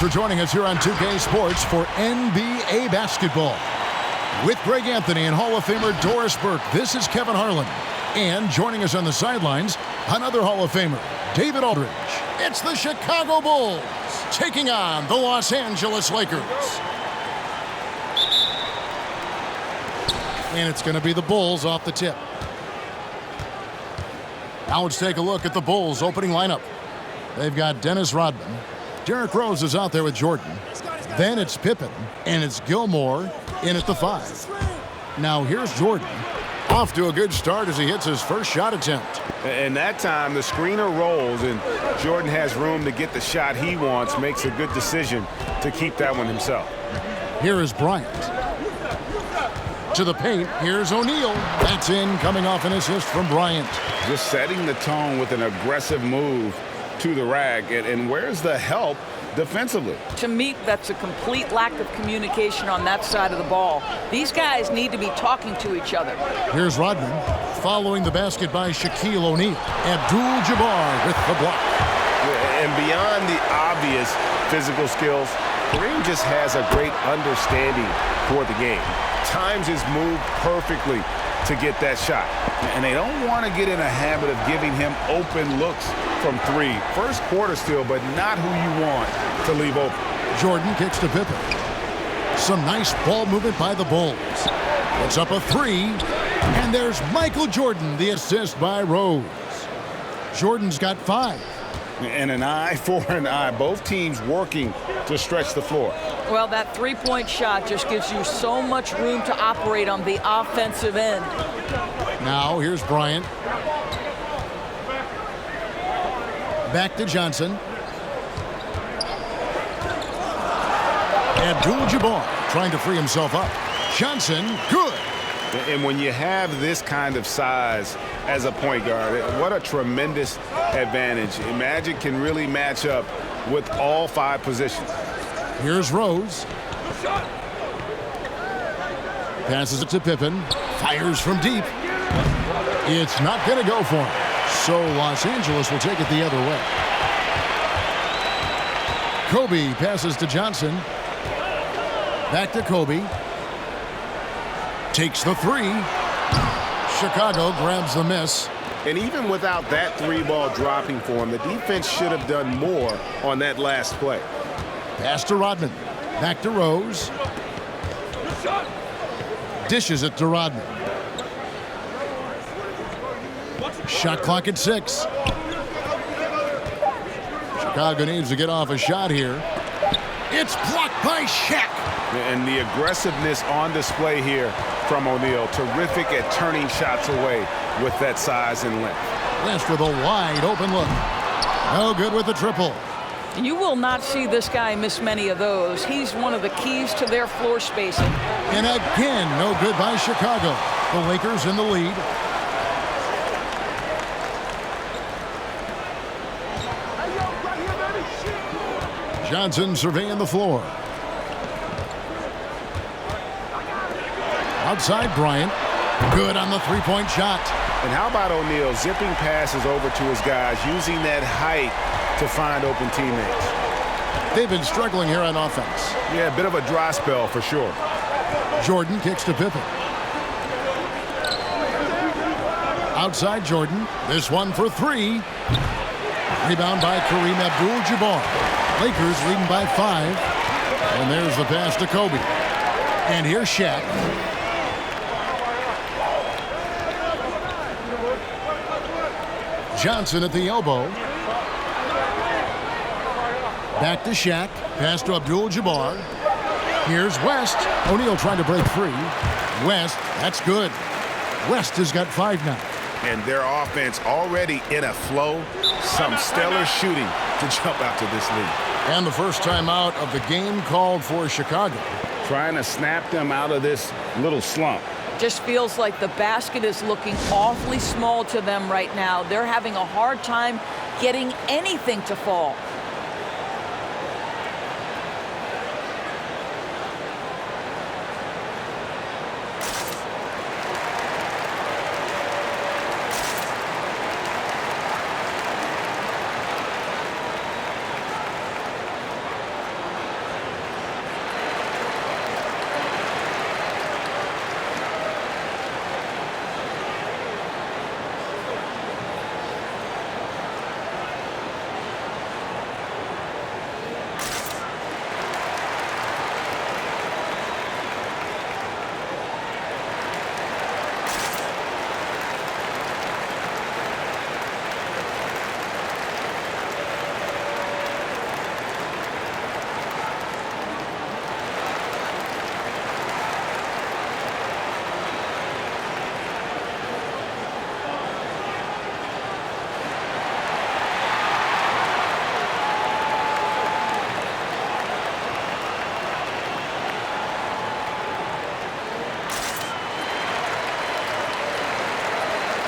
For joining us here on 2K Sports for NBA basketball. With Greg Anthony and Hall of Famer Doris Burke, this is Kevin Harlan. And joining us on the sidelines, another Hall of Famer, David Aldridge. It's the Chicago Bulls taking on the Los Angeles Lakers. And it's going to be the Bulls off the tip. Now let's take a look at the Bulls opening lineup. They've got Dennis Rodman. Derrick Rose is out there with Jordan. Then it's Pippen, and it's Gilmore in at the 5. Now here's Jordan. Off to a good start as he hits his first shot attempt. And that time, the screener rolls, and Jordan has room to get the shot he wants, makes a good decision to keep that one himself. Here is Bryant. To the paint, here's O'Neal. That's in, coming off an assist from Bryant. Just setting the tone with an aggressive move to the rack, and where's the help defensively? To me, that's a complete lack of communication on that side of the ball. These guys need to be talking to each other. Here's Rodman, following the basket by Shaquille O'Neal. Abdul-Jabbar with the block. And beyond the obvious physical skills, Kareem just has a great understanding for the game. Times his move perfectly to get that shot. And they don't want to get in a habit of giving him open looks from 3. First quarter still, but not who you want to leave open. Jordan kicks to Pippen. Some nice ball movement by the Bulls. It's up a 3. And there's Michael Jordan, the assist by Rose. Jordan's got 5. And an eye for an eye. Both teams working to stretch the floor. Well, that three-point shot just gives you so much room to operate on the offensive end. Now here's Bryant. Back to Johnson. Abdul-Jabbar trying to free himself up. Johnson, good. And when you have this kind of size as a point guard, what a tremendous advantage. Magic can really match up with all 5 positions. Here's Rose. Passes it to Pippen. Fires from deep. It's not going to go for him. So Los Angeles will take it the other way. Kobe passes to Johnson. Back to Kobe. Takes the 3. Chicago grabs the miss. And even without that 3-ball dropping for him, the defense should have done more on that last play. Pass to Rodman. Back to Rose. Dishes it to Rodman. Shot clock at 6. Chicago needs to get off a shot here. It's blocked by Shaq. And the aggressiveness on display here from O'Neal. Terrific at turning shots away with that size and length. West with a wide open look. No good with the triple. You will not see this guy miss many of those. He's one of the keys to their floor spacing. And again, no good by Chicago. The Lakers in the lead. Johnson surveying the floor. Outside Bryant. Good on the 3-point shot. And how about O'Neal zipping passes over to his guys, using that height to find open teammates. They've been struggling here on offense. Yeah, a bit of a dry spell for sure. Jordan kicks to Pippen. Outside Jordan. This one for 3. Rebound by Kareem Abdul-Jabbar. Lakers leading by 5. And there's the pass to Kobe. And here's Shaq. Johnson at the elbow. Back to Shaq. Pass to Abdul-Jabbar. Here's West. O'Neal trying to break free. West, that's good. West has got 5 now. And their offense already in a flow. Some stellar shooting to jump out to this lead. And the first time out of the game called for Chicago. Trying to snap them out of this little slump. Just feels like the basket is looking awfully small to them right now. They're having a hard time getting anything to fall.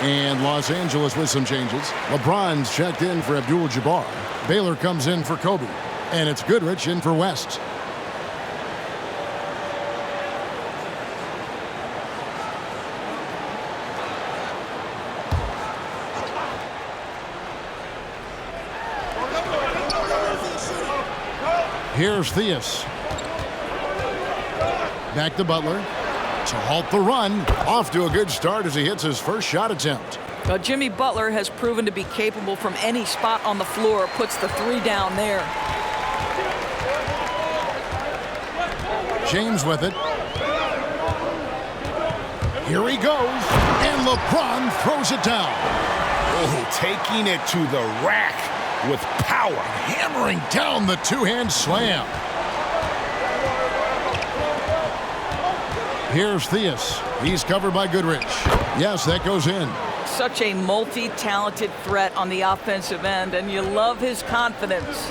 And Los Angeles with some changes. LeBron's checked in for Abdul-Jabbar. Baylor comes in for Kobe. And it's Goodrich in for West. Here's Theus. Back to Butler. To halt the run. Off to a good start as he hits his first shot attempt. Well, Jimmy Butler has proven to be capable from any spot on the floor. Puts the three down there. James with it. Here he goes. And LeBron throws it down. Oh, taking it to the rack with power. Hammering down the two-hand slam. Here's Theus. He's covered by Goodrich. Yes, that goes in. Such a multi-talented threat on the offensive end, and you love his confidence.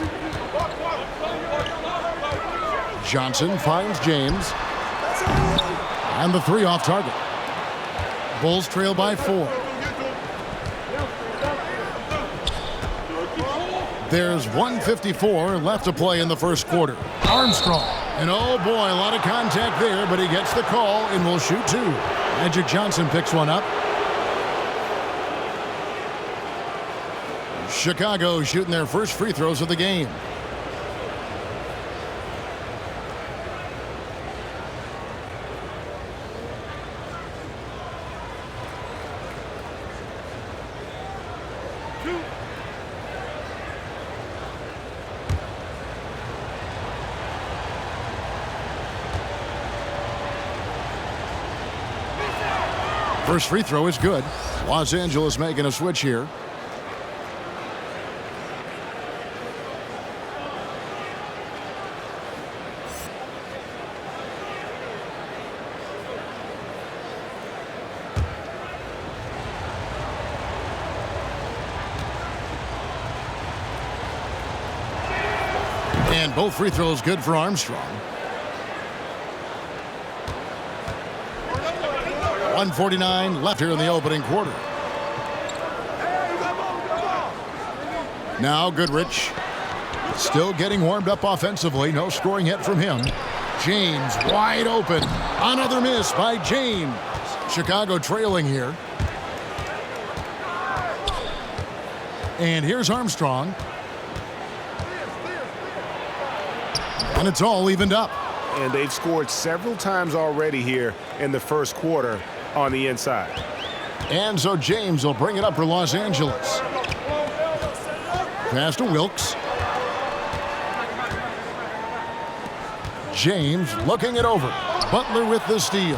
Johnson finds James. And the three off target. Bulls trail by 4. There's 1:54 left to play in the first quarter. Armstrong. And oh boy, a lot of contact there, but he gets the call and will shoot 2. Magic Johnson picks one up. Chicago shooting their first free throws of the game. First free throw is good. Los Angeles making a switch here. And both free throws good for Armstrong. 1:49 left here in the opening quarter. Now Goodrich still getting warmed up offensively. No scoring hit from him. James wide open. Another miss by James. Chicago trailing here. And here's Armstrong. And it's all evened up. And they've scored several times already here in the first quarter on the inside. And so James will bring it up for Los Angeles. Pass to Wilkes. James looking it over. Butler with the steal.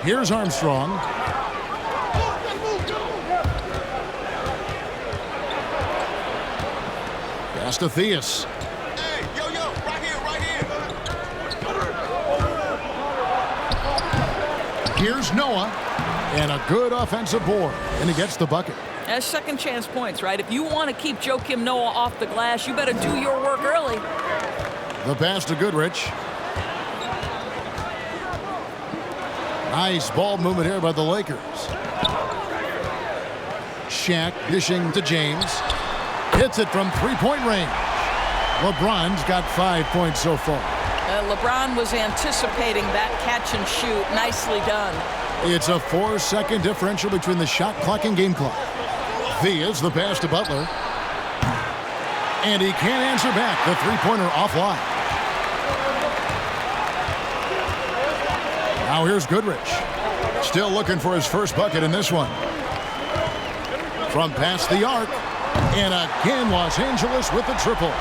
Here's Armstrong. Pass to Theus. Hey, yo, right here, right here. Here's Noah. And a good offensive board. And he gets the bucket. That's second chance points, right? If you want to keep Joakim Noah off the glass, you better do your work early. The pass to Goodrich. Nice ball movement here by the Lakers. Shaq dishing to James. Hits it from three-point range. LeBron's got 5 points so far. LeBron was anticipating that catch and shoot. Nicely done. It's a 4-second differential between the shot clock and game clock. Theus the pass to Butler. And he can't answer back. The three-pointer offline. Now here's Goodrich. Still looking for his first bucket in this one. From past the arc. And again, Los Angeles with the triple.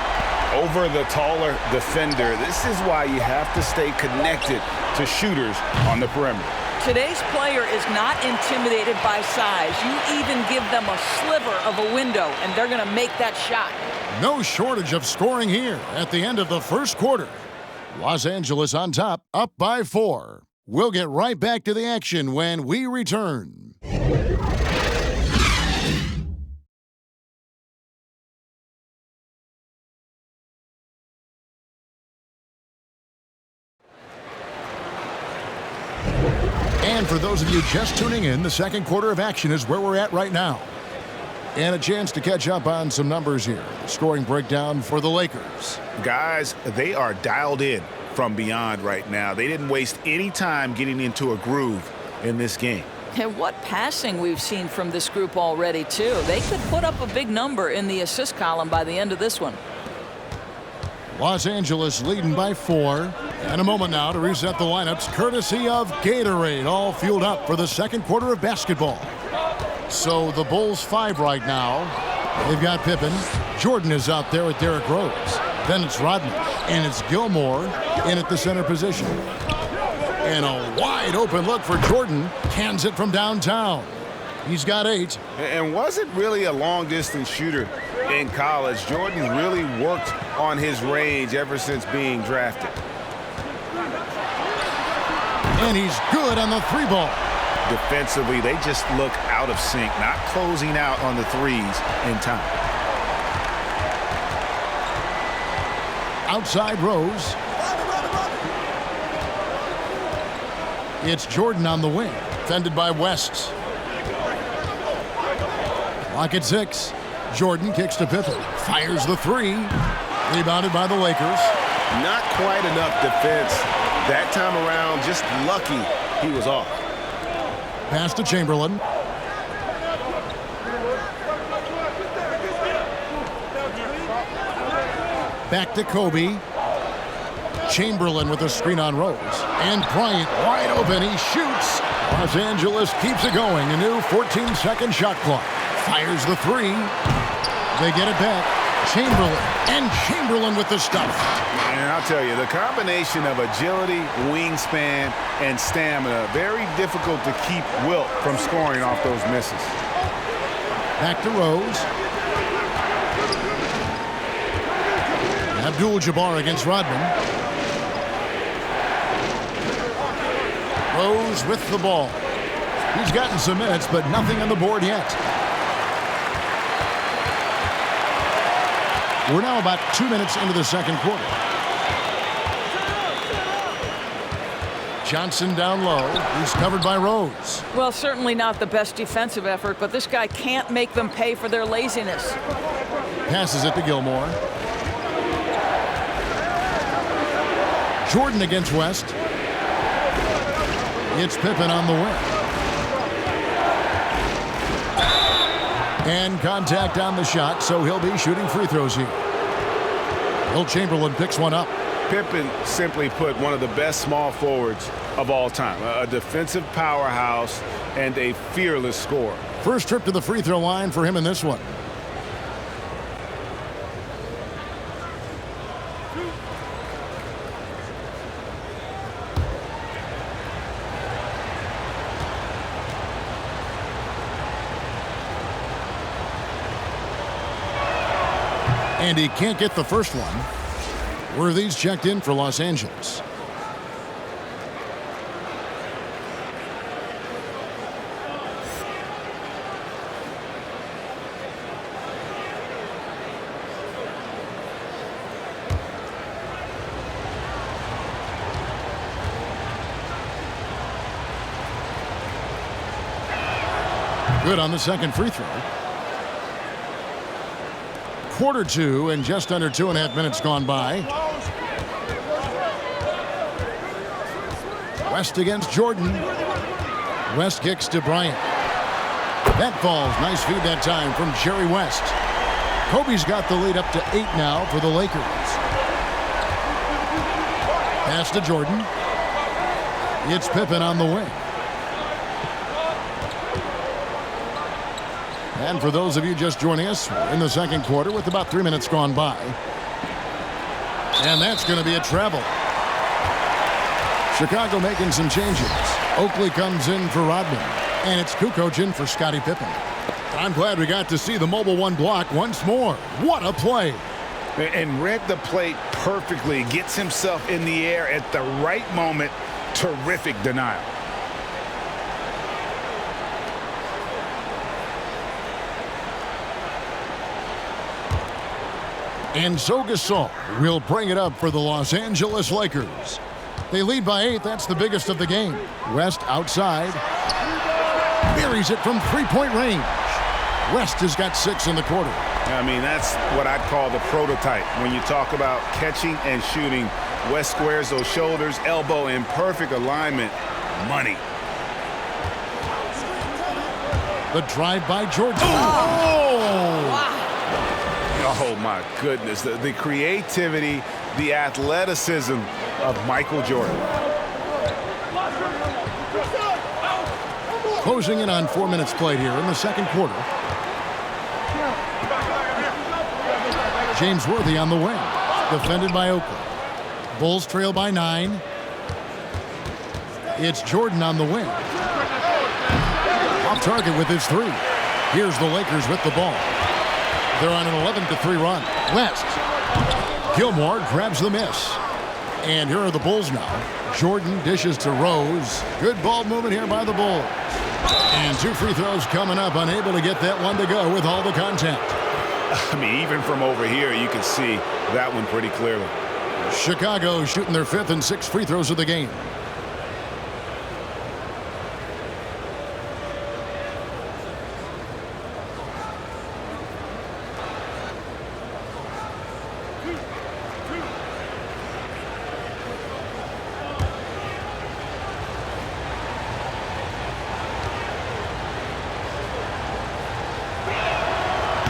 Over the taller defender. This is why you have to stay connected to shooters on the perimeter. Today's player is not intimidated by size. You even give them a sliver of a window, and they're going to make that shot. No shortage of scoring here at the end of the first quarter. Los Angeles on top, up by 4. We'll get right back to the action when we return. And for those of you just tuning in, the second quarter of action is where we're at right now. And a chance to catch up on some numbers here. The scoring breakdown for the Lakers. Guys, they are dialed in from beyond right now. They didn't waste any time getting into a groove in this game. And what passing we've seen from this group already, too. They could put up a big number in the assist column by the end of this one. Los Angeles leading by 4. And a moment now to reset the lineups, courtesy of Gatorade, all fueled up for the second quarter of basketball. So the Bulls 5 right now. They've got Pippen. Jordan is out there with Derrick Rose. Then it's Rodman. And it's Gilmore in at the center position. And a wide open look for Jordan. Cans it from downtown. He's got 8. And wasn't really a long-distance shooter in college. Jordan really worked on his range ever since being drafted. And he's good on the 3 ball. Defensively, they just look out of sync, not closing out on the threes in time. Outside Rose. It's Jordan on the wing, defended by West. Clock at 6. Jordan kicks to Pippen. Fires the 3. Rebounded by the Lakers. Not quite enough defense that time around. Just lucky he was off. Pass to Chamberlain. Back to Kobe. Chamberlain with a screen on Rose. And Bryant wide open. He shoots. Los Angeles keeps it going. A new 14-second shot clock. Fires the 3. They get it back. Chamberlain. And Chamberlain with the stuff. And I'll tell you, the combination of agility, wingspan, and stamina, very difficult to keep Wilt from scoring off those misses. Back to Rose. Abdul-Jabbar against Rodman. Rose with the ball. He's gotten some minutes, but nothing on the board yet. We're now about 2 minutes into the second quarter. Johnson down low. He's covered by Rose. Well, certainly not the best defensive effort, but this guy can't make them pay for their laziness. Passes it to Gilmore. Jordan against West. It's Pippen on the wing. And contact on the shot, so he'll be shooting free throws here. Will Chamberlain picks one up. Pippen, simply put, one of the best small forwards of all time. A defensive powerhouse and a fearless scorer. First trip to the free throw line for him in this one. And he can't get the first one. Worthy's checked in for Los Angeles. Good on the second free throw. Quarter 2 and just under 2.5 minutes gone by. West against Jordan. West kicks to Bryant. That falls. Nice feed that time from Jerry West. Kobe's got the lead up to 8 now for the Lakers. Pass to Jordan. It's Pippen on the wing. And for those of you just joining us, we're in the second quarter with about 3 minutes gone by. And that's going to be a travel. Chicago making some changes. Oakley comes in for Rodman. And it's Kukoc in for Scottie Pippen. I'm glad we got to see the mobile one block once more. What a play. And read the play perfectly. Gets himself in the air at the right moment. Terrific denial. And so Gasol will bring it up for the Los Angeles Lakers. They lead by 8. That's the biggest of the game. West outside. Buries it from three-point range. West has got 6 in the quarter. I mean, that's what I'd call the prototype. When you talk about catching and shooting, West squares those shoulders, elbow in perfect alignment. Money. The drive by Jordan. Oh! Wow. Oh, my goodness. The creativity, the athleticism of Michael Jordan. Closing in on 4 minutes played here in the second quarter. James Worthy on the wing. Defended by Oakley. Bulls trail by 9. It's Jordan on the wing. Off target with his 3. Here's the Lakers with the ball. They're on an 11-3 run. West. Gilmore grabs the miss. And here are the Bulls now. Jordan dishes to Rose. Good ball movement here by the Bulls. And 2 free throws coming up. Unable to get that one to go with all the contact. I mean, even from over here, you can see that one pretty clearly. Chicago shooting their 5th and 6th free throws of the game.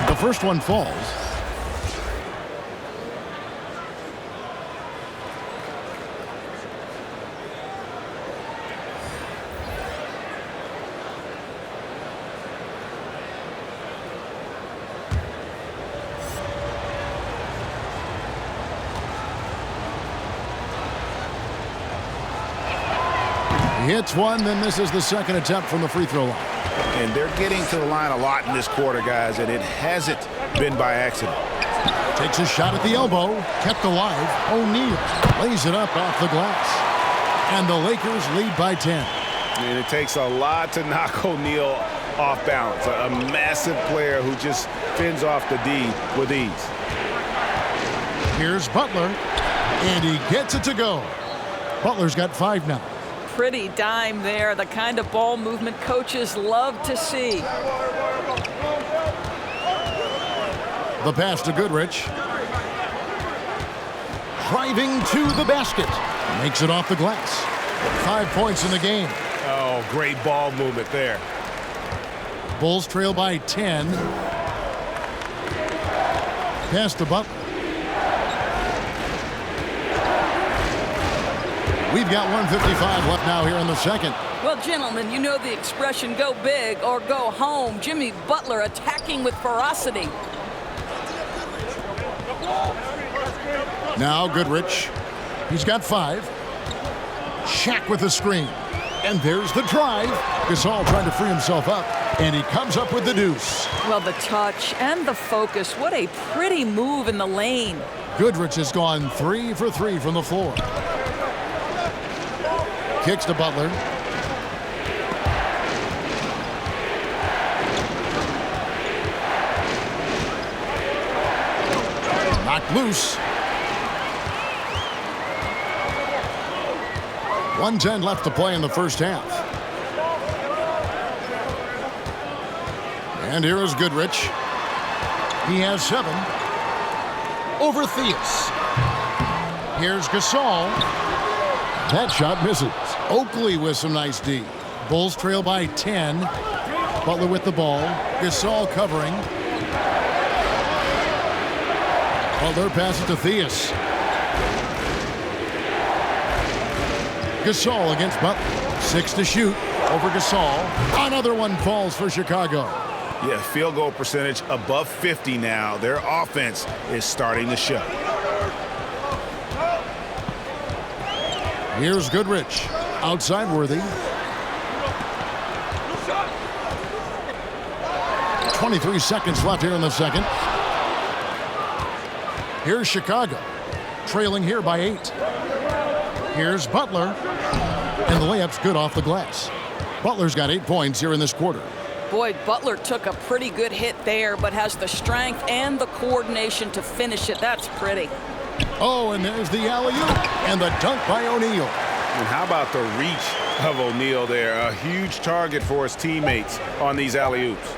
The first one falls. He hits one, then this is the second attempt from the free throw line. And they're getting to the line a lot in this quarter, guys, and it hasn't been by accident. Takes a shot at the elbow, kept alive. O'Neal lays it up off the glass. And the Lakers lead by 10. And it takes a lot to knock O'Neal off balance. A massive player who just fends off the D with ease. Here's Butler, and he gets it to go. Butler's got 5 now. Pretty dime there, the kind of ball movement coaches love to see. The pass to Goodrich. Driving to the basket. Makes it off the glass. 5 points in the game. Oh, great ball movement there. Bulls trail by 10. Pass to Butler. We've got 1:55 left now here in the second. Well, gentlemen, you know the expression, go big or go home. Jimmy Butler attacking with ferocity. Now Goodrich. He's got 5. Shaq with the screen. And there's the drive. Gasol trying to free himself up. And he comes up with the deuce. Well, the touch and the focus. What a pretty move in the lane. Goodrich has gone 3 for 3 from the floor. Kicks to Butler. Knocked loose. 1:10 left to play in the first half. And here is Goodrich. He has 7. Over Theus. Here's Gasol. That shot misses. Oakley with some nice D. Bulls trail by 10. Butler with the ball. Gasol covering. Butler passes to Theus. Gasol against Butler. 6 to shoot over Gasol. Another one falls for Chicago. Yeah, field goal percentage above 50 now. Their offense is starting to show. Here's Goodrich. Outside Worthy. 23 seconds left here in the second. Here's Chicago. Trailing here by 8. Here's Butler. And the layup's good off the glass. Butler's got 8 points here in this quarter. Boy, Butler took a pretty good hit there, but has the strength and the coordination to finish it. That's pretty. Oh, and there's the alley-oop and the dunk by O'Neal. And how about the reach of O'Neal there? A huge target for his teammates on these alley-oops.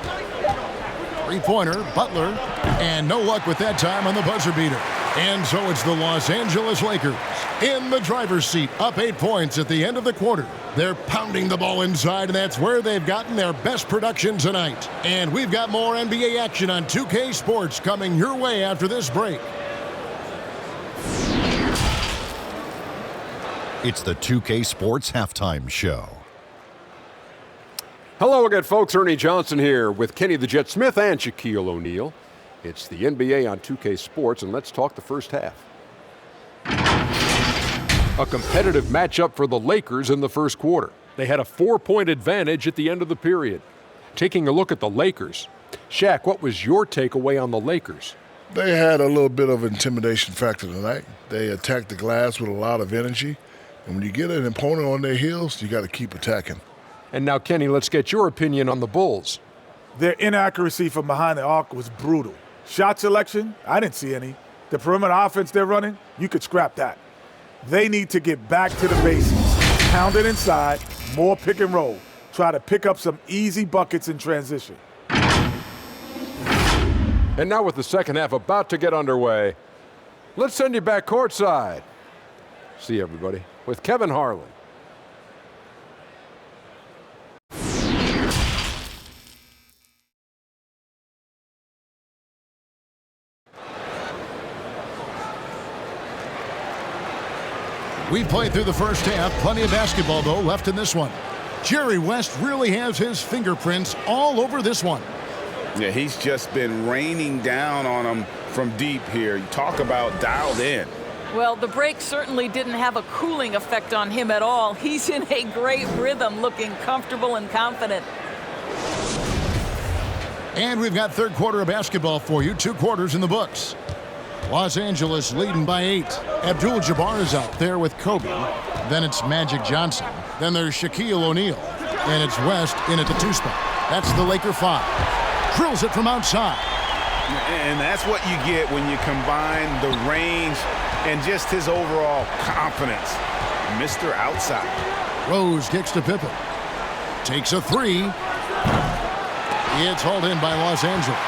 Three-pointer, Butler, and no luck with that time on the buzzer beater. And so it's the Los Angeles Lakers in the driver's seat, up 8 points at the end of the quarter. They're pounding the ball inside, and that's where they've gotten their best production tonight. And we've got more NBA action on 2K Sports coming your way after this break. It's the 2K Sports Halftime Show. Hello again, folks. Ernie Johnson here with Kenny the Jet Smith and Shaquille O'Neal. It's the NBA on 2K Sports, and let's talk the first half. A competitive matchup for the Lakers in the first quarter. They had a 4-point advantage at the end of the period. Taking a look at the Lakers. Shaq, what was your takeaway on the Lakers? They had a little bit of intimidation factor tonight. They attacked the glass with a lot of energy. And when you get an opponent on their heels, you got to keep attacking. And now, Kenny, let's get your opinion on the Bulls. Their inaccuracy from behind the arc was brutal. Shot selection, I didn't see any. The perimeter offense they're running, you could scrap that. They need to get back to the basics. Pound it inside, more pick and roll. Try to pick up some easy buckets in transition. And now with the second half about to get underway, let's send you back courtside. See everybody with Kevin Harlan. We played through the first half. Plenty of basketball, though, left in this one. Jerry West really has his fingerprints all over this one. Yeah, he's just been raining down on them from deep here. You talk about dialed in. Well, the break certainly didn't have a cooling effect on him at all. He's in a great rhythm, looking comfortable and confident. And we've got third quarter of basketball for you. 2 quarters in the books. Los Angeles leading by 8. Abdul-Jabbar is out there with Kobe. Then it's Magic Johnson. Then there's Shaquille O'Neal. And it's West in at the 2 spot. That's the Laker 5. Drills it from outside. And that's what you get when you combine the range and just his overall confidence. Mr. Outside. Rose kicks to Pippen. Takes a 3. It's hauled in by Los Angeles.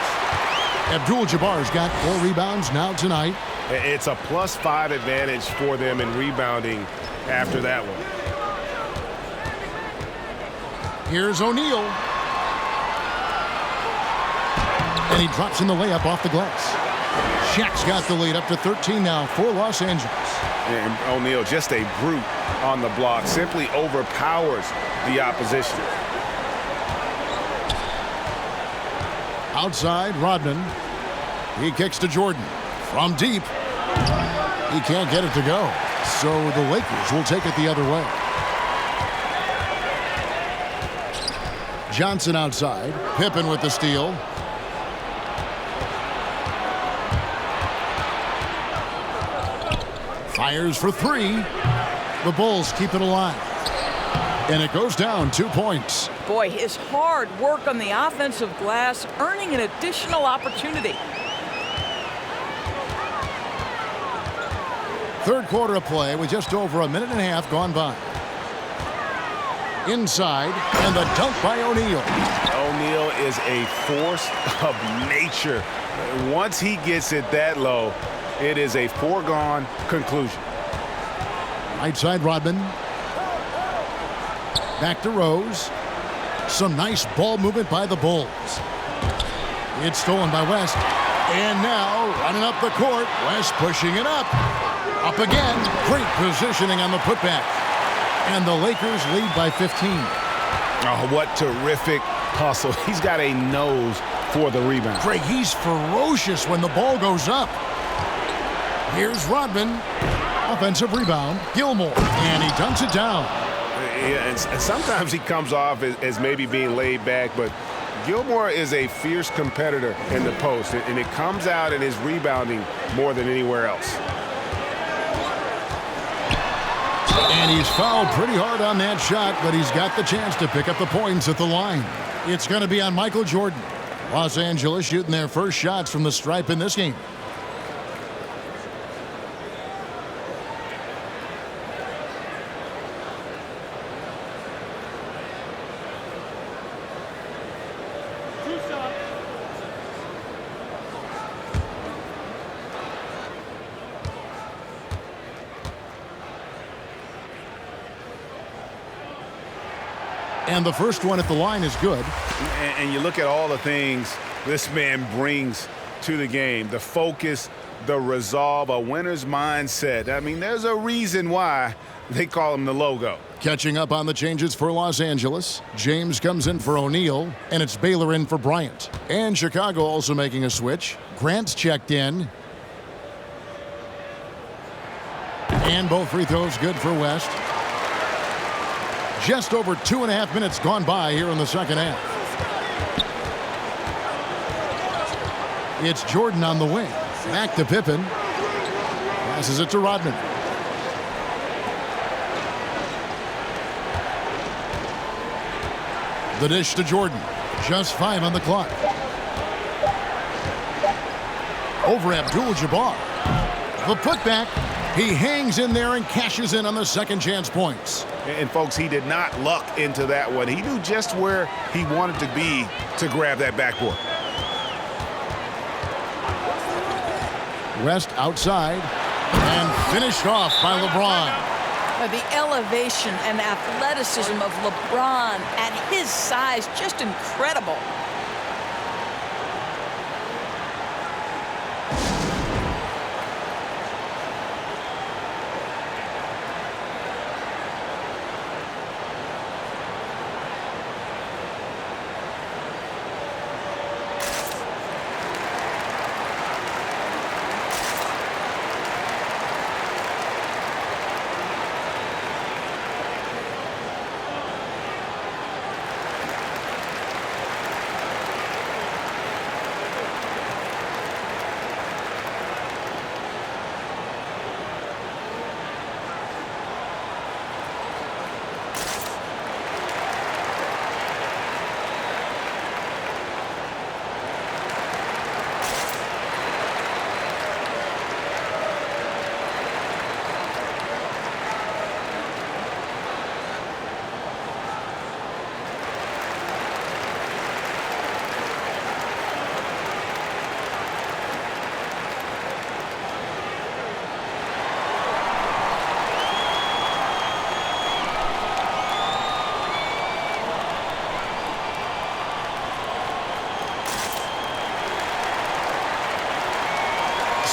Abdul-Jabbar's got 4 rebounds now tonight. It's a +5 advantage for them in rebounding after that one. Here's O'Neal. And he drops in the layup off the glass. Shaq's got the lead up to 13 now for Los Angeles. And O'Neal, just a brute on the block, simply overpowers the opposition. Outside, Rodman. He kicks to Jordan. From deep. He can't get it to go. So the Lakers will take it the other way. Johnson outside. Pippen with the steal. Fires for 3. The Bulls keep it alive. And it goes down 2 points. Boy, his hard work on the offensive glass earning an additional opportunity. Third quarter of play with just over a minute and a half gone by. Inside, and the dunk by O'Neal. O'Neal is a force of nature. Once he gets it that low, it is a foregone conclusion. Right side, Rodman. Back to Rose. Some nice ball movement by the Bulls. It's stolen by West. And now, running up the court, West pushing it up. Up again. Great positioning on the putback. And the Lakers lead by 15. Oh, what terrific hustle. He's got a nose for the rebound. Craig, he's ferocious when the ball goes up. Here's Rodman. Offensive rebound. Gilmore. And he dunks it down. Yeah, and sometimes he comes off as maybe being laid back, but Gilmore is a fierce competitor in the post, and it comes out in his rebounding more than anywhere else. And he's fouled pretty hard on that shot, but he's got the chance to pick up the points at the line. It's going to be on Michael Jordan. Los Angeles shooting their first shots from the stripe in this game. And the first one at the line is good. And you look at all the things this man brings to the game, the focus, the resolve, a winner's mindset. I mean, there's a reason why they call him the logo. Catching up on the changes for Los Angeles. James comes in for O'Neal, and it's Baylor in for Bryant. And Chicago also making a switch. Grant's checked in. And both free throws good for West. Just over 2.5 minutes gone by here in the second half. It's Jordan on the wing. Back to Pippen. Passes it to Rodman. The dish to Jordan. Just 5 on the clock. Over Abdul-Jabbar. The putback. He hangs in there and cashes in on the second chance points. And folks, he did not luck into that one. He knew just where he wanted to be to grab that backboard. West outside and finished off by LeBron. The elevation and athleticism of LeBron at his size, just incredible.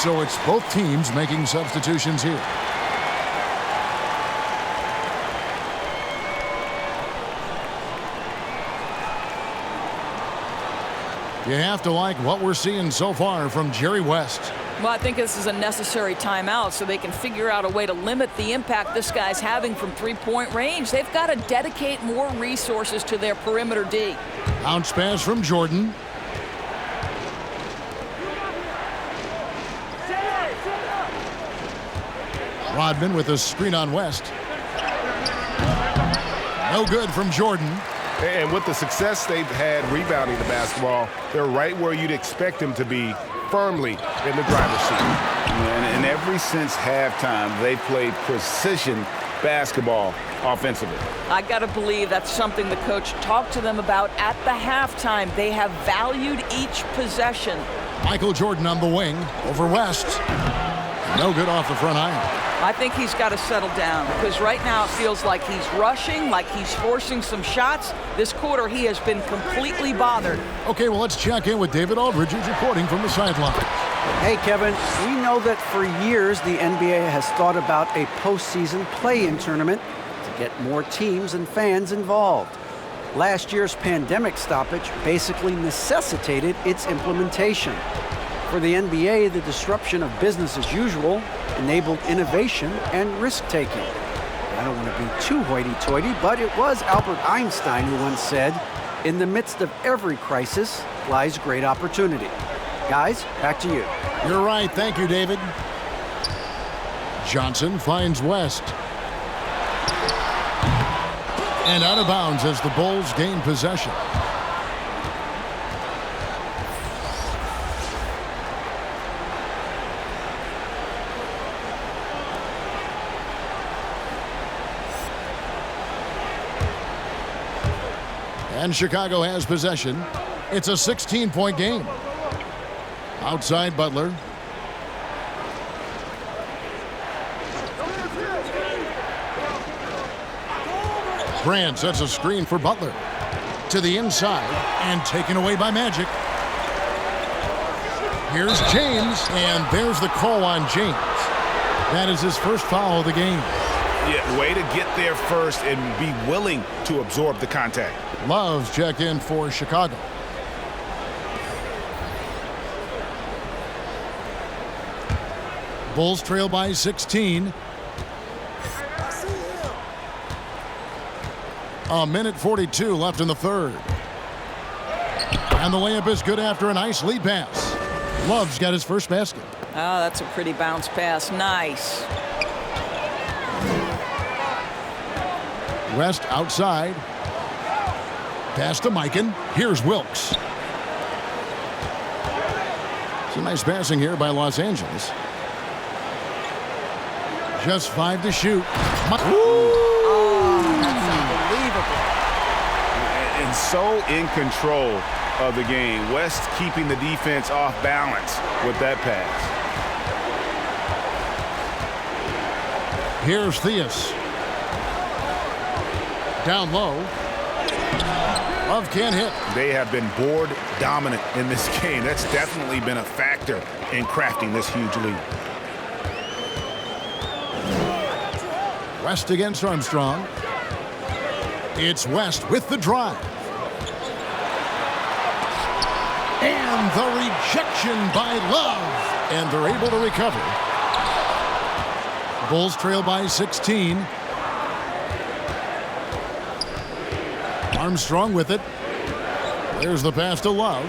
So it's both teams making substitutions here. You have to like what we're seeing so far from Jerry West. Well, I think this is a necessary timeout so they can figure out a way to limit the impact this guy's having from three-point range. They've got to dedicate more resources to their perimeter D. Bounce pass from Jordan. Rodman with a screen on West. No good from Jordan. And with the success they've had rebounding the basketball, they're right where you'd expect them to be, firmly in the driver's seat. And ever since halftime, they played precision basketball offensively. I got to believe that's something the coach talked to them about at the halftime. They have valued each possession. Michael Jordan on the wing over West. No good off the front iron. I think he's got to settle down because right now it feels like he's rushing, like he's forcing some shots. This quarter he has been completely bothered. Okay, well, let's check in with David Aldridge, who's reporting from the sideline. Hey, Kevin, we know that for years the NBA has thought about a postseason play-in tournament to get more teams and fans involved. Last year's pandemic stoppage basically necessitated its implementation. For the NBA, the disruption of business as usual enabled innovation and risk-taking. I don't want to be too hoity-toity, but it was Albert Einstein who once said, "In the midst of every crisis lies great opportunity." Guys, back to you. You're right. Thank you, David. Johnson finds West. And out of bounds as the Bulls gain possession. And Chicago has possession. It's a 16-point game. Outside Butler. Grant sets a screen for Butler. To the inside and taken away by Magic. Here's James, and there's the call on James. That is his first foul of the game. Yeah, way to get there first and be willing to absorb the contact. Love's checked in for Chicago. Bulls trail by 16. A minute 42 left in the third. And the layup is good after a nice lead pass. Love's got his first basket. Oh, that's a pretty bounce pass. Nice. West outside. Pass to Mikan. Here's Wilkes. Some nice passing here by Los Angeles. Just 5 to shoot. Oh, that's unbelievable. And so in control of the game. West keeping the defense off balance with that pass. Here's Theus. Down low. Love can't hit. They have been board dominant in this game. That's definitely been a factor in crafting this huge lead. West against Armstrong. It's West with the drive. And the rejection by Love. And they're able to recover. Bulls trail by 16. Armstrong with it. There's the pass to Love.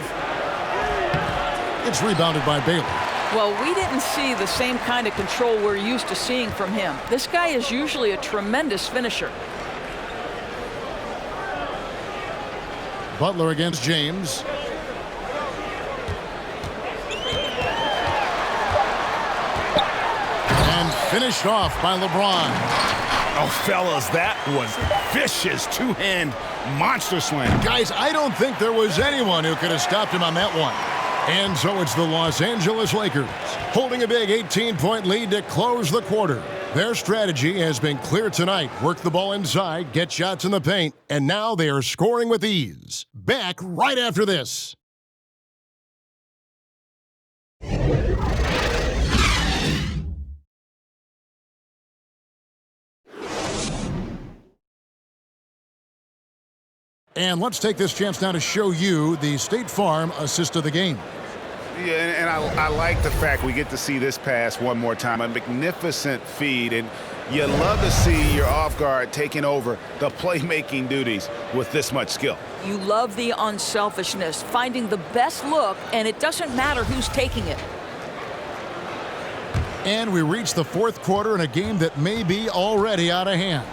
It's rebounded by Bailey. Well, we didn't see the same kind of control we're used to seeing from him. This guy is usually a tremendous finisher. Butler against James. And finished off by LeBron. Oh, fellas, that was vicious two-hand monster slam. Guys, I don't think there was anyone who could have stopped him on that one. And so it's the Los Angeles Lakers holding a big 18-point lead to close the quarter. Their strategy has been clear tonight. Work the ball inside, get shots in the paint, and now they are scoring with ease. Back right after this. And let's take this chance now to show you the State Farm assist of the game. Yeah, and I like the fact we get to see this pass one more time. A magnificent feed, and you love to see your off guard taking over the playmaking duties with this much skill. You love the unselfishness, finding the best look, and it doesn't matter who's taking it. And we reach the fourth quarter in a game that may be already out of hand.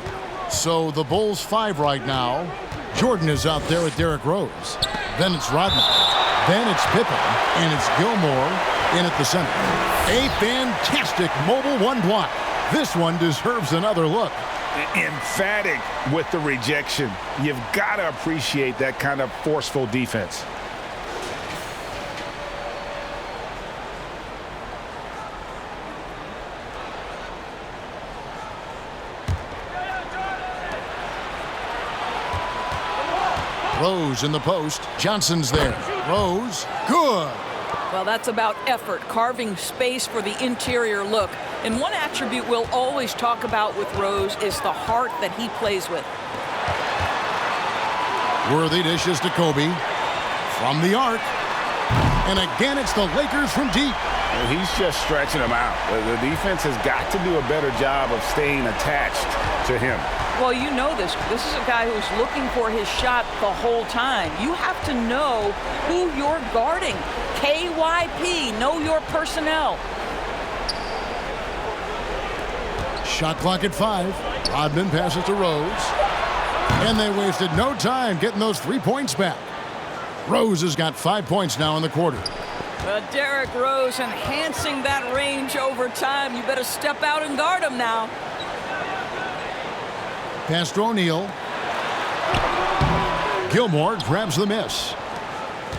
So the Bulls 5 right now. Jordan is out there with Derrick Rose. Then it's Rodman. Then it's Pippen. And it's Gilmore in at the center. A fantastic mobile one block. This one deserves another look. Emphatic with the rejection. You've got to appreciate that kind of forceful defense. Rose in the post. Johnson's there. Rose. Good. Well, that's about effort, carving space for the interior look. And one attribute we'll always talk about with Rose is the heart that he plays with. Worthy dishes to Kobe. From the arc. And again, it's the Lakers from deep. Well, he's just stretching them out. The defense has got to do a better job of staying attached to him. Well, you know this. This is a guy who's looking for his shot the whole time. You have to know who you're guarding. KYP, know your personnel. Shot clock at 5. Rodman passes to Rose. And they wasted no time getting those 3 points back. Rose has got 5 points now in the quarter. Derrick Rose enhancing that range over time. You better step out and guard him now. Pass to O'Neal. Gilmore grabs the miss.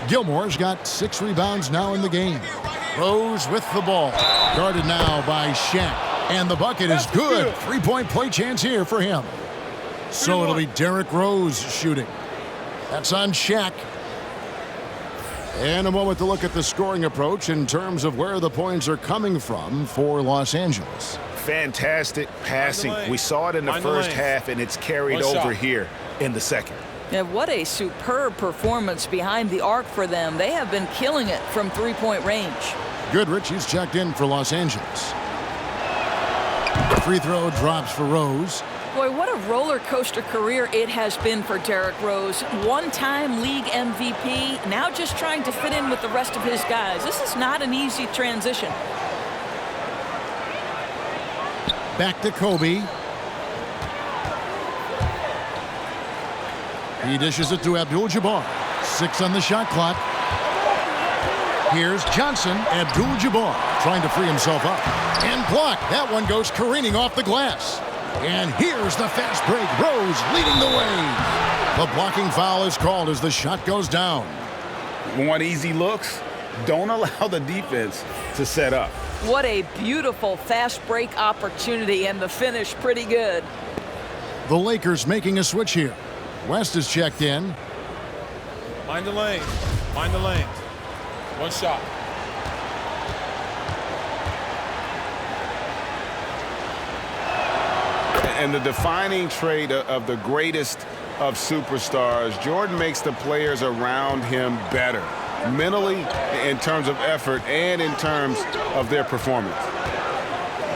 Gilmore's got 6 rebounds now in the game. Rose with the ball. Guarded now by Shaq. And the bucket is good. 3-point play chance here for him. So it'll be Derrick Rose shooting. That's on Shaq. And a moment to look at the scoring approach in terms of where the points are coming from for Los Angeles. Fantastic passing. We saw it in the first half, and it's carried over here in the second. Yeah, what a superb performance behind the arc for them. They have been killing it from three-point range. Goodrich, he's checked in for Los Angeles. Free throw drops for Rose. Boy, what a roller coaster career it has been for Derrick Rose. One-time league MVP, now just trying to fit in with the rest of his guys. This is not an easy transition. Back to Kobe. He dishes it to Abdul-Jabbar. 6 on the shot clock. Here's Johnson. Abdul-Jabbar trying to free himself up. And blocked. That one goes careening off the glass. And here's the fast break. Rose leading the way. The blocking foul is called as the shot goes down. Want easy looks? Don't allow the defense to set up. What a beautiful fast break opportunity, and the finish pretty good. The Lakers making a switch here. West is checked in. Mind the lane. Mind the lane. One shot. And the defining trait of the greatest of superstars, Jordan makes the players around him better, mentally, in terms of effort, and in terms of their performance.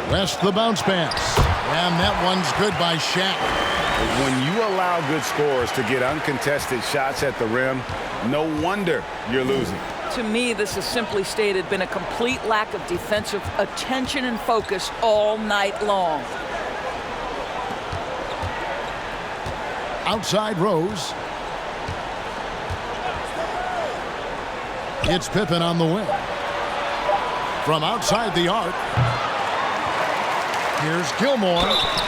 West the bounce pass. And that one's good by Shaq. When you allow good scorers to get uncontested shots at the rim, no wonder you're losing. To me, this has simply stated been a complete lack of defensive attention and focus all night long. Outside Rose. It's Pippen on the wing. From outside the arc. Here's Gilmore.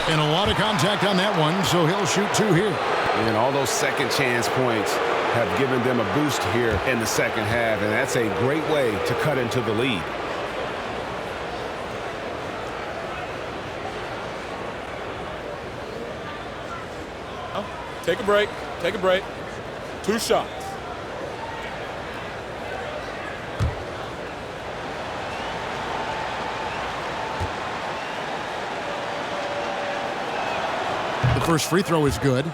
And a lot of contact on that one, so he'll shoot 2 here. And all those second chance points have given them a boost here in the second half, and that's a great way to cut into the lead. Take a break. Take a break. 2 shots. The first free throw is good.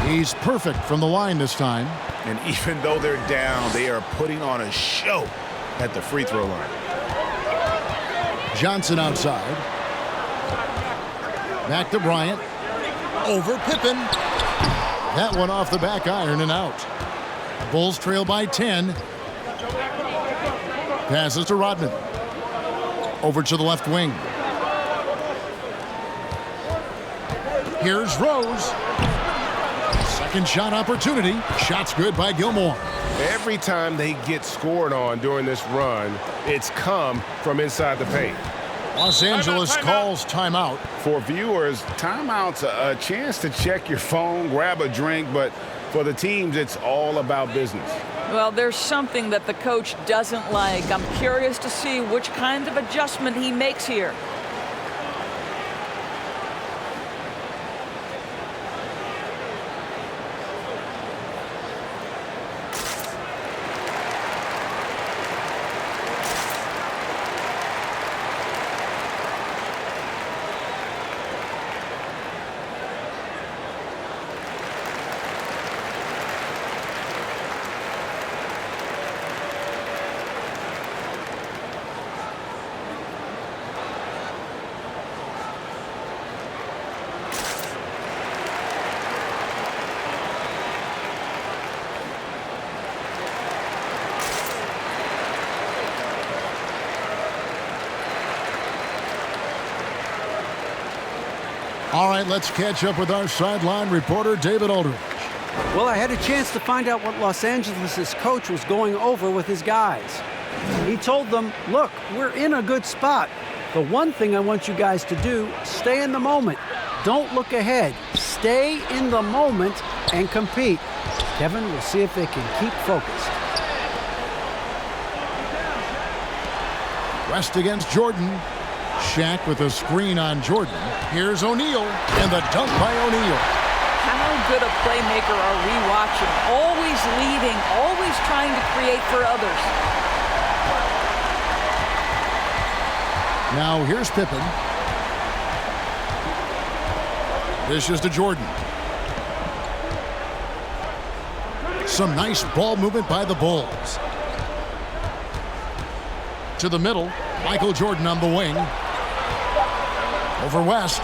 He's perfect from the line this time. And even though they're down, they are putting on a show at the free throw line. Johnson outside. Back to Bryant. Over Pippen. That one off the back iron and out. Bulls trail by 10. Passes to Rodman. Over to the left wing. Here's Rose. Second shot opportunity. Shot's good by Gilmore. Every time they get scored on during this run, it's come from inside the paint. Los Angeles calls timeout. For viewers, timeout's a chance to check your phone, grab a drink, but for the teams, it's all about business. Well, there's something that the coach doesn't like. I'm curious to see which kind of adjustment he makes here. All right, let's catch up with our sideline reporter, David Aldridge. Well, I had a chance to find out what Los Angeles' coach was going over with his guys. He told them, look, we're in a good spot. The one thing I want you guys to do, stay in the moment. Don't look ahead. Stay in the moment and compete. Kevin will see if they can keep focused. West against Jordan. Shaq with a screen on Jordan. Here's O'Neal, and the dunk by O'Neal. How good a playmaker are we watching? Always leading, always trying to create for others. Now here's Pippen. This is to Jordan. Some nice ball movement by the Bulls. To the middle, Michael Jordan on the wing. Over West.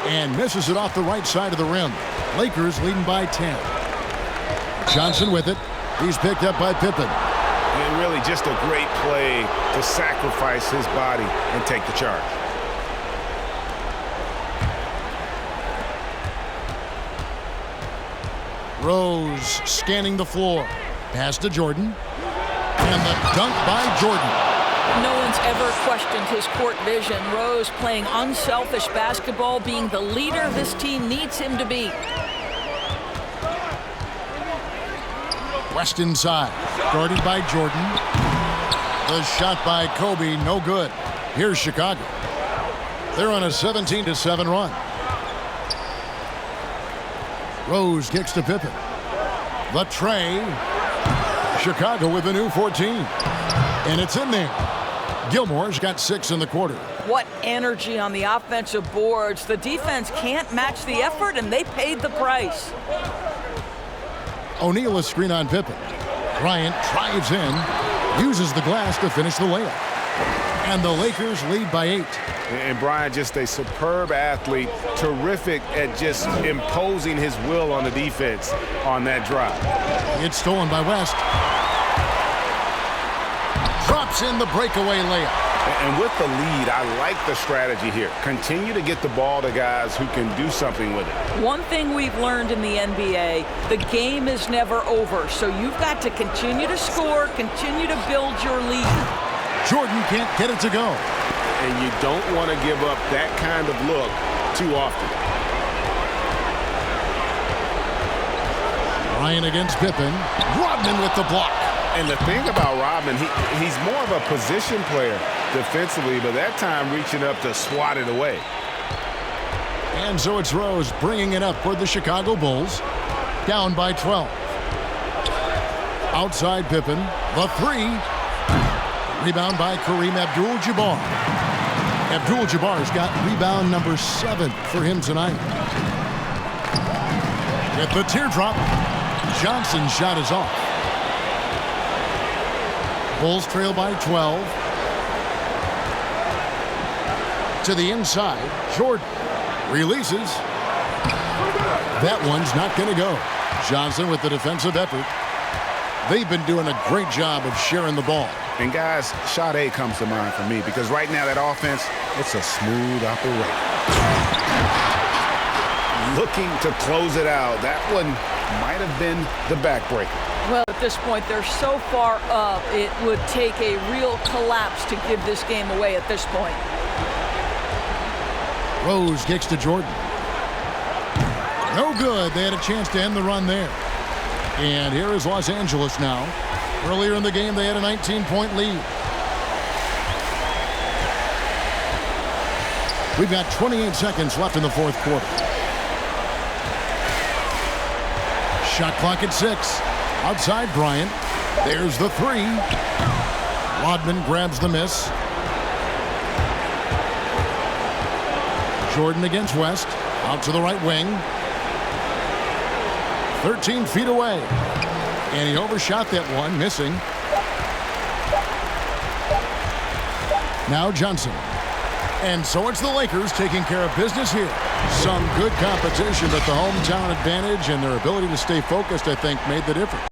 And misses it off the right side of the rim. Lakers leading by 10. Johnson with it. He's picked up by Pippen. And really just a great play to sacrifice his body and take the charge. Rose scanning the floor. Pass to Jordan. And the dunk by Jordan. No one's ever questioned his court vision. Rose playing unselfish basketball, being the leader this team needs him to be. West inside. Guarded by Jordan. The shot by Kobe, no good. Here's Chicago. They're on a 17-7 run. Rose kicks to Pippen. The tray. Chicago with a new 14. And it's in there. Gilmore's got 6 in the quarter. What energy on the offensive boards. The defense can't match the effort, and they paid the price. O'Neal a screen on Pippen. Bryant drives in, uses the glass to finish the layup. And the Lakers lead by 8. And Bryant, just a superb athlete, terrific at just imposing his will on the defense on that drive. It's stolen by West. Drops in the breakaway layup. And with the lead, I like the strategy here. Continue to get the ball to guys who can do something with it. One thing we've learned in the NBA, the game is never over. So you've got to continue to score, continue to build your lead. Jordan can't get it to go. And you don't want to give up that kind of look too often. Ryan against Pippen. Rodman with the block. And the thing about Rodman, he's more of a position player defensively, but that time reaching up to swat it away. And so it's Rose bringing it up for the Chicago Bulls. Down by 12. Outside Pippen. The 3. Rebound by Kareem Abdul-Jabbar. Abdul-Jabbar's got rebound number 7 for him tonight. With the teardrop, Johnson's shot is off. Bulls trail by 12. To the inside, Jordan releases. That one's not going to go. Johnson with the defensive effort. They've been doing a great job of sharing the ball. And guys, shot A comes to mind for me because right now that offense, it's a smooth operation. Looking to close it out. That one might have been the backbreaker. Well, at this point, they're so far up, it would take a real collapse to give this game away at this point. Rose kicks to Jordan. No good. They had a chance to end the run there. And here is Los Angeles now. Earlier in the game, they had a 19-point lead. We've got 28 seconds left in the fourth quarter. Shot clock at 6. Outside Bryant. There's the 3. Rodman grabs the miss. Jordan against West. Out to the right wing. 13 feet away. And he overshot that one, missing. Now Johnson. And so it's the Lakers taking care of business here. Some good competition, but the hometown advantage and their ability to stay focused, I think, made the difference.